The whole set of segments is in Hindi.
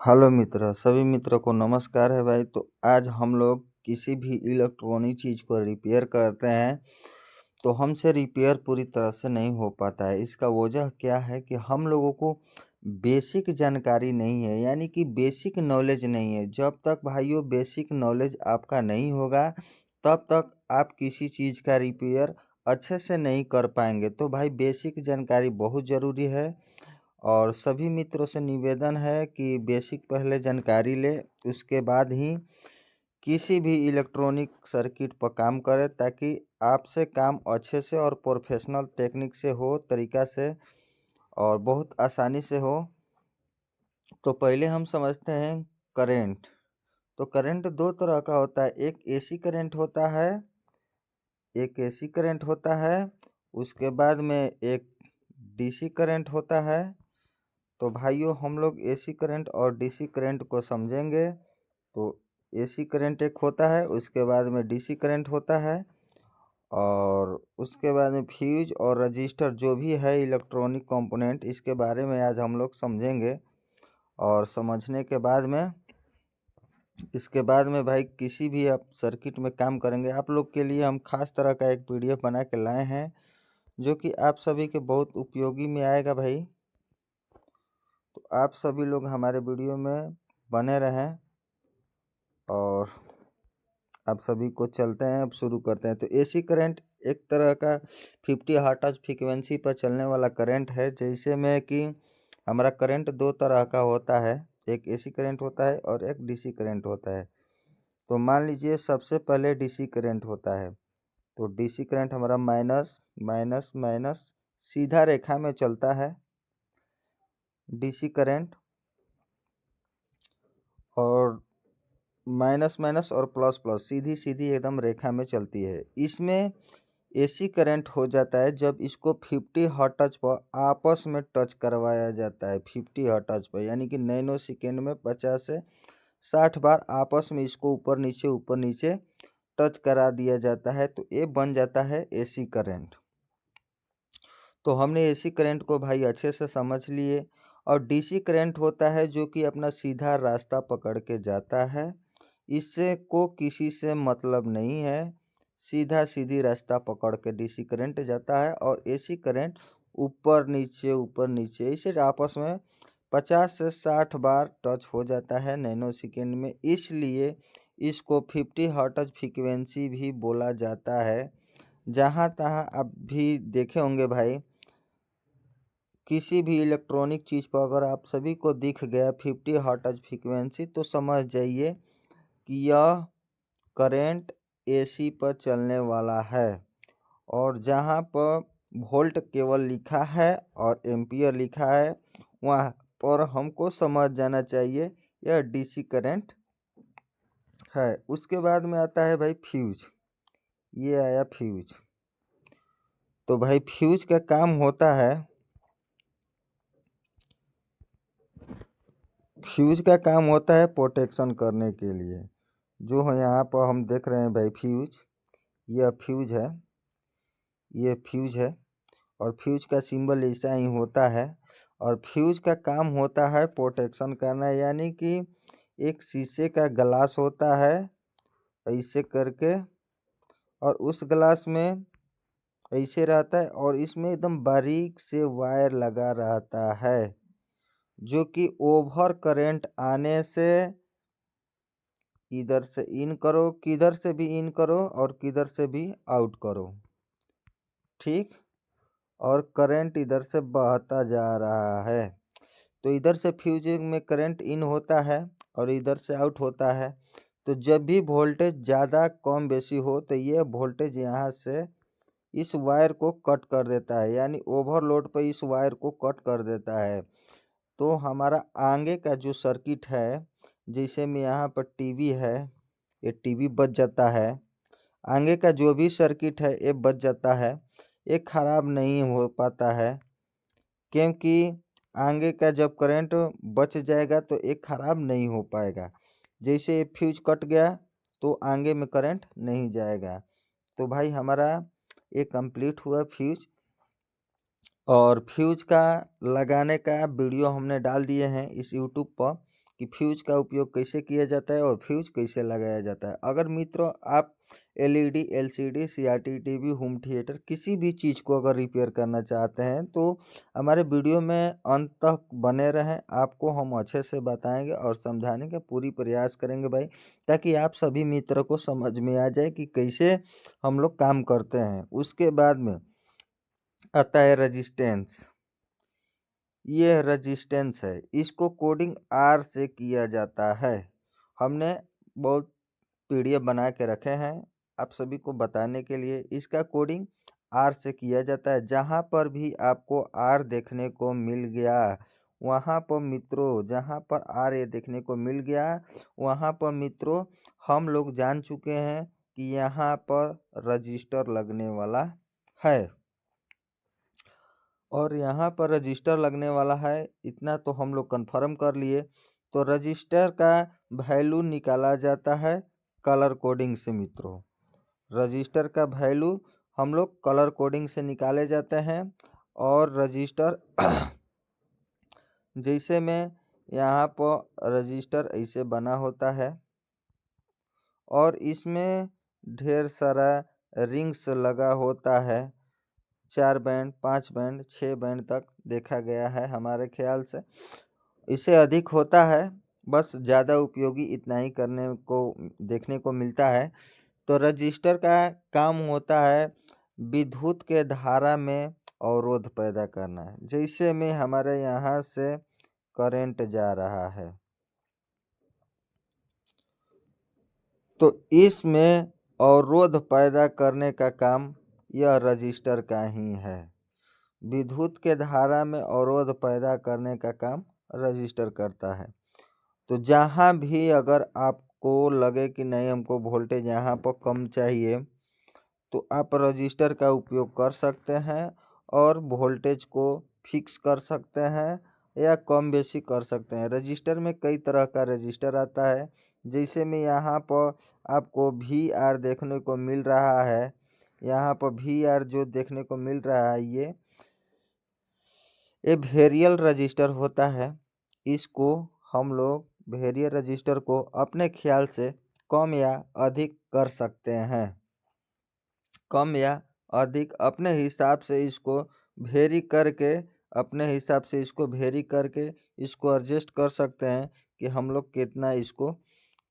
हेलो मित्र, सभी मित्रों को नमस्कार है भाई। तो आज हम लोग किसी भी इलेक्ट्रॉनिक चीज़ को रिपेयर करते हैं तो हमसे रिपेयर पूरी तरह से नहीं हो पाता है। इसका वजह क्या है कि हम लोगों को बेसिक जानकारी नहीं है, यानी कि बेसिक नॉलेज नहीं है। जब तक भाइयों बेसिक नॉलेज आपका नहीं होगा तब तक आप किसी चीज़ का रिपेयर अच्छे से नहीं कर पाएंगे। तो भाई बेसिक जानकारी बहुत ज़रूरी है और सभी मित्रों से निवेदन है कि बेसिक पहले जानकारी ले, उसके बाद ही किसी भी इलेक्ट्रॉनिक सर्किट पर काम करें, ताकि आपसे काम अच्छे से और प्रोफेशनल टेक्निक से हो, तरीका से और बहुत आसानी से हो। तो पहले हम समझते हैं करंट। तो करंट दो तरह का होता है, एक एसी करंट होता है, उसके बाद में एक डीसी करंट होता है। तो भाइयों हम लोग एसी करंट और डीसी करंट को समझेंगे। तो एसी करंट एक होता है, उसके बाद में डीसी करंट होता है और उसके बाद में फ्यूज और रजिस्टर जो भी है इलेक्ट्रॉनिक कंपोनेंट, इसके बारे में आज हम लोग समझेंगे। और समझने के बाद में इसके बाद में भाई किसी भी आप सर्किट में काम करेंगे, आप लोग के लिए हम खास तरह का एक पीडीएफ बना के लाए हैं जो कि आप सभी के बहुत उपयोगी में आएगा भाई। तो आप सभी लोग हमारे वीडियो में बने रहें और आप सभी को चलते हैं, अब शुरू करते हैं। तो एसी करंट एक तरह का 50 हर्ट्ज फ्रीक्वेंसी पर चलने वाला करंट है। जैसे में कि हमारा करंट दो तरह का होता है, एक एसी करंट होता है और एक डीसी करंट होता है। तो मान लीजिए सबसे पहले डीसी करंट होता है। तो डीसी करंट हमारा माइनस माइनस माइनस सीधा रेखा में चलता है डीसी करंट, और माइनस माइनस और प्लस प्लस सीधी सीधी एकदम रेखा में चलती है। इसमें एसी करंट हो जाता है जब इसको 50 हर्ट्ज पर आपस में टच करवाया जाता है। 50 हर्ट्ज पर यानी कि नैनो सेकेंड में 50 से 60 बार आपस में इसको ऊपर नीचे टच करा दिया जाता है, तो ये बन जाता है एसी करंट। तो हमने एसी करंट को भाई अच्छे से समझ लिए। और डीसी करंट होता है जो कि अपना सीधा रास्ता पकड़ के जाता है, इससे को किसी से मतलब नहीं है, सीधा सीधी रास्ता पकड़ के डीसी करंट जाता है। और एसी करंट ऊपर नीचे इसे आपस में 50 से 60 बार टच हो जाता है नैनो सेकेंड में, इसलिए इसको 50 हर्ट्ज फ्रीक्वेंसी भी बोला जाता है। जहाँ तहाँ आप भी देखे होंगे भाई, किसी भी इलेक्ट्रॉनिक चीज़ पर अगर आप सभी को दिख गया 50 हर्ट्ज फ्रीक्वेंसी, तो समझ जाइए कि यह करंट एसी पर चलने वाला है। और जहाँ पर वोल्ट केवल लिखा है और एम्पियर लिखा है, वहाँ पर हमको समझ जाना चाहिए यह डीसी करंट है। उसके बाद में आता है भाई फ्यूज। ये आया फ्यूज। तो भाई फ्यूज का काम होता है, प्रोटेक्शन करने के लिए। जो है यहाँ पर हम देख रहे हैं भाई फ्यूज, यह फ्यूज है, और फ्यूज का सिंबल ऐसा ही होता है। और फ्यूज का काम होता है प्रोटेक्शन करना, यानी कि एक शीशे का ग्लास होता है ऐसे करके, और उस ग्लास में ऐसे रहता है और इसमें एकदम बारीक से वायर लगा रहता है, जो कि ओवर करंट आने से इधर से इन करो, किधर से भी इन करो और किधर से भी आउट करो, ठीक। और करंट इधर से बहता जा रहा है। तो इधर से फ्यूज में करंट इन होता है और इधर से आउट होता है। तो जब भी वोल्टेज ज़्यादा कम बेसी हो तो ये वोल्टेज यहाँ से इस वायर को कट कर देता है, यानी ओवरलोड पर इस वायर को कट कर देता है। तो हमारा आगे का जो सर्किट है, जैसे में यहाँ पर टीवी है, ये टीवी बच जाता है। आगे का जो भी सर्किट है ये बच जाता है, ये ख़राब नहीं हो पाता है, क्योंकि आगे का जब करंट बच जाएगा तो ये ख़राब नहीं हो पाएगा। जैसे ये फ्यूज कट गया तो आगे में करंट नहीं जाएगा। तो भाई हमारा ये कंप्लीट हुआ फ्यूज। और फ्यूज का लगाने का वीडियो हमने डाल दिए हैं इस यूट्यूब पर, कि फ्यूज का उपयोग कैसे किया जाता है और फ्यूज कैसे लगाया जाता है। अगर मित्रों आप LED, LCD, CRT TV, home theatre किसी भी चीज़ को अगर रिपेयर करना चाहते हैं तो हमारे वीडियो में अंत तक बने रहें। आपको हम अच्छे से बताएंगे और समझाने का पूरी प्रयास करेंगे भाई, ताकि आप सभी मित्रों को समझ में आ जाए कि कैसे हम लोग काम करते हैं। उसके बाद में आता है रजिस्टेंस। ये रजिस्टेंस है, इसको कोडिंग आर से किया जाता है। हमने बहुत पीडीएफ बना के रखे हैं आप सभी को बताने के लिए। इसका कोडिंग आर से किया जाता है। जहाँ पर भी आपको आर देखने को मिल गया, वहाँ पर मित्रों जहाँ पर आर ये देखने को मिल गया, वहाँ पर मित्रों हम लोग जान चुके हैं कि यहाँ पर रजिस्टर लगने वाला है। और यहाँ पर रजिस्टर लगने वाला है, इतना तो हम लोग कंफर्म कर लिए। तो रजिस्टर का वैल्यू निकाला जाता है कलर कोडिंग से मित्रों। रजिस्टर का वैल्यू हम लोग कलर कोडिंग से निकाले जाते हैं। और रजिस्टर जैसे में यहाँ पर रजिस्टर ऐसे बना होता है और इसमें ढेर सारा रिंग्स लगा होता है। 4 बैंड, 5 बैंड, 6 बैंड तक देखा गया है हमारे ख्याल से। इससे अधिक होता है, बस ज़्यादा उपयोगी इतना ही करने को देखने को मिलता है। तो रजिस्टर का काम होता है विद्युत के धारा में अवरोध पैदा करना है। जैसे में हमारे यहाँ से करंट जा रहा है तो इसमें अवरोध पैदा करने का काम यह रजिस्टर का ही है। विद्युत के धारा में अवरोध पैदा करने का काम रजिस्टर करता है। तो जहाँ भी अगर आपको लगे कि नहीं हमको वोल्टेज यहाँ पर कम चाहिए, तो आप रजिस्टर का उपयोग कर सकते हैं और वोल्टेज को फिक्स कर सकते हैं या कम बेसी कर सकते हैं। रजिस्टर में कई तरह का रजिस्टर आता है। जैसे में यहाँ पर आपको VR देखने को मिल रहा है, यहाँ पर VR जो देखने को मिल रहा है ये वेरियल रजिस्टर होता है। इसको हम लोग वेरियल रजिस्टर को अपने ख्याल से कम या अधिक कर सकते हैं। कम या अधिक अपने हिसाब से इसको वेरी करके इसको एडजस्ट कर सकते हैं कि हम लोग कितना इसको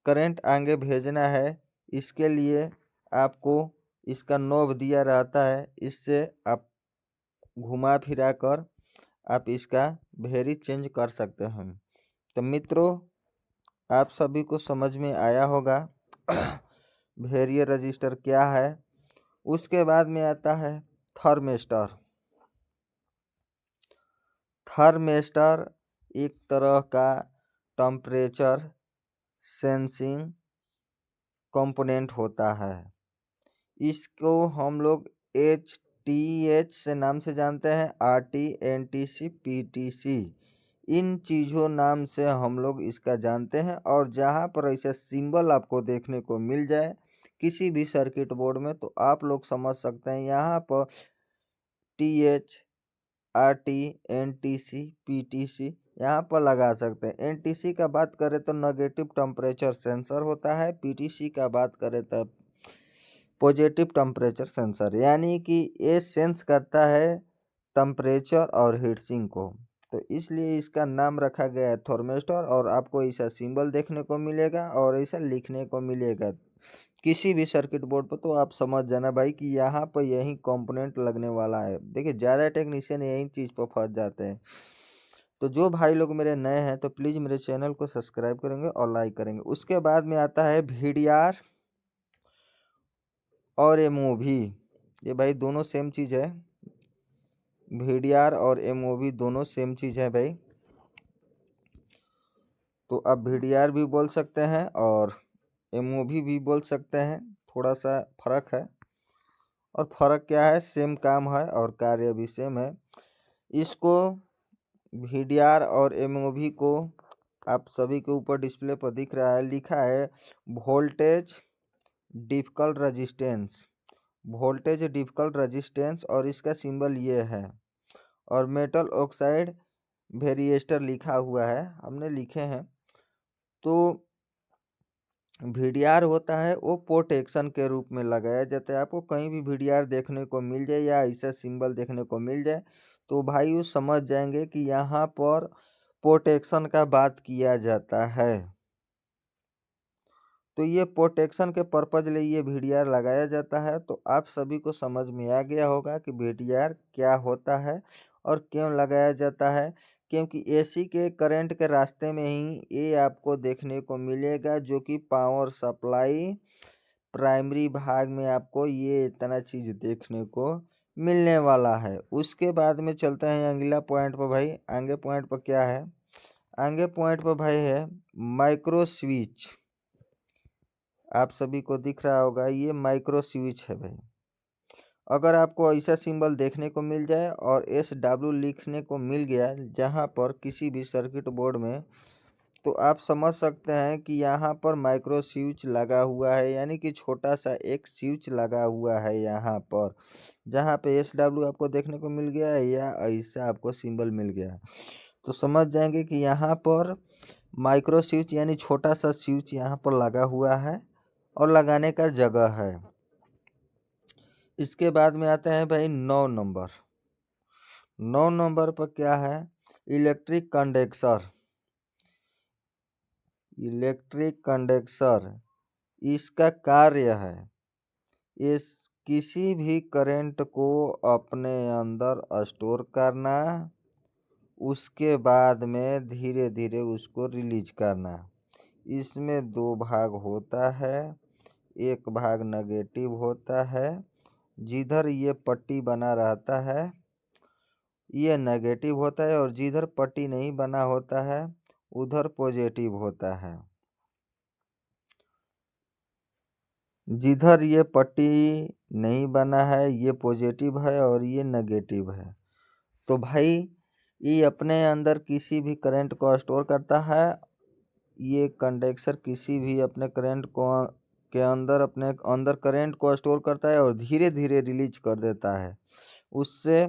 करंट आगे भेजना है। इसके लिए आपको इसका नॉब दिया रहता है, इससे आप घुमा फिरा कर आप इसका वेरी चेंज कर सकते हैं। तो मित्रों आप सभी को समझ में आया होगा वेरियर रजिस्टर क्या है। उसके बाद में आता है थर्मिस्टर। थर्मिस्टर एक तरह का टेम्परेचर सेंसिंग कंपोनेंट होता है। इसको हम लोग HTH से नाम से जानते हैं, RT, NTC, PTC, इन चीज़ों नाम से हम लोग इसका जानते हैं। और जहाँ पर ऐसा सिंबल आपको देखने को मिल जाए किसी भी सर्किट बोर्ड में, तो आप लोग समझ सकते हैं यहाँ पर TH, RT, NTC, PTC यहाँ पर लगा सकते हैं। NTC का बात करें तो नेगेटिव टेम्परेचर सेंसर होता है। PTC का बात करें तो पॉजिटिव टेम्परेचर सेंसर, यानी कि ये सेंस करता है टेम्परेचर और हीटसिंक को। तो इसलिए इसका नाम रखा गया है थर्मिस्टर। और आपको ऐसा सिंबल देखने को मिलेगा और ऐसा लिखने को मिलेगा किसी भी सर्किट बोर्ड पर। तो आप समझ जाना भाई कि यहाँ पर यही कंपोनेंट लगने वाला है। देखिए ज़्यादा टेक्नीशियन यही चीज़ पर फंस जाते हैं। तो जो भाई लोग मेरे नए हैं तो प्लीज़ मेरे चैनल को सब्सक्राइब करेंगे और लाइक करेंगे। उसके बाद में आता है VDR और MOV। ये भाई दोनों सेम चीज़ है। VDR और MOV दोनों सेम चीज़ है भाई। तो आप VDR भी बोल सकते हैं और MOV भी बोल सकते हैं, थोड़ा सा फर्क है। और फ़र्क क्या है, सेम काम है और कार्य भी सेम है। इसको VDR और MOV को आप सभी के ऊपर डिस्प्ले पर दिख रहा है, लिखा है voltage difficult resistance. Voltage difficult resistance और इसका सिंबल ये है। और मेटल ऑक्साइड वेरिएस्टर लिखा हुआ है, हमने लिखे हैं। तो वीडीआर होता है वो प्रोटेक्शन के रूप में लगाया जाता है। आपको कहीं भी वीडीआर देखने को मिल जाए या ऐसा सिंबल देखने को मिल जाए तो भाई वो समझ जाएंगे कि यहाँ पर प्रोटेक्शन का बात किया जाता है। तो ये प्रोटेक्शन के पर्पज लिए ये वीडीआर लगाया जाता है। तो आप सभी को समझ में आ गया होगा कि वीडीआर क्या होता है और क्यों लगाया जाता है। क्योंकि एसी के करंट के रास्ते में ही ये आपको देखने को मिलेगा, जो कि पावर सप्लाई प्राइमरी भाग में आपको ये इतना चीज़ देखने को मिलने वाला है। उसके बाद में चलते हैं अगला पॉइंट पर भाई। आगे पॉइंट पर क्या है? आगे पॉइंट पर भाई है माइक्रो स्विच। आप सभी को दिख रहा होगा ये माइक्रो स्विच है भाई। अगर आपको ऐसा सिंबल देखने को मिल जाए और SW लिखने को मिल गया जहाँ पर किसी भी सर्किट बोर्ड में, तो आप समझ सकते हैं कि यहाँ पर माइक्रो स्विच लगा हुआ है, यानी कि छोटा सा एक स्विच लगा हुआ है यहाँ पर। जहाँ पे SW आपको देखने को मिल गया है या ऐसा आपको सिंबल मिल गया है, तो समझ जाएंगे कि यहाँ पर माइक्रो स्विच यानी छोटा सा स्विच यहाँ पर लगा हुआ है और लगाने का जगह है। इसके बाद में आते हैं भाई 9 नंबर। 9 नंबर पर क्या है? Electric condenser. इलेक्ट्रिक कंडेंसर इसका कार्य है इस किसी भी करंट को अपने अंदर स्टोर करना, उसके बाद में धीरे धीरे उसको रिलीज करना। इसमें दो भाग होता है। एक भाग नेगेटिव होता है, जिधर ये पट्टी बना रहता है ये नेगेटिव होता है, और जिधर पट्टी नहीं बना होता है उधर पॉजिटिव होता है। जिधर ये पट्टी नहीं बना है ये पॉजिटिव है और ये नेगेटिव है। तो भाई ये अपने अंदर किसी भी करंट को स्टोर करता है। ये कंडेंसर किसी भी अपने करंट को के अंदर अपने अंदर करंट को स्टोर करता है और धीरे धीरे रिलीज कर देता है। उससे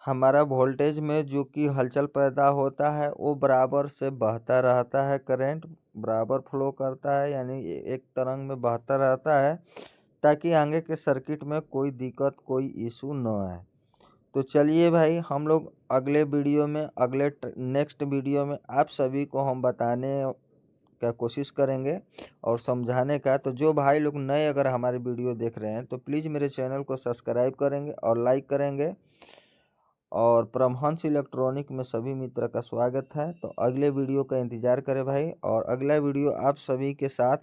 हमारा वोल्टेज में जो कि हलचल पैदा होता है वो बराबर से बहता रहता है, करंट बराबर फ्लो करता है, यानी एक तरंग में बहता रहता है, ताकि आगे के सर्किट में कोई दिक्कत कोई इशू न आए। तो चलिए भाई हम लोग अगले वीडियो में नेक्स्ट वीडियो में आप सभी को हम बताने का कोशिश करेंगे और समझाने का। तो जो भाई लोग नए अगर हमारे वीडियो देख रहे हैं तो प्लीज़ मेरे चैनल को सब्सक्राइब करेंगे और लाइक करेंगे। और परमहंस इलेक्ट्रॉनिक में सभी मित्र का स्वागत है। तो अगले वीडियो का इंतज़ार करें भाई, और अगला वीडियो आप सभी के साथ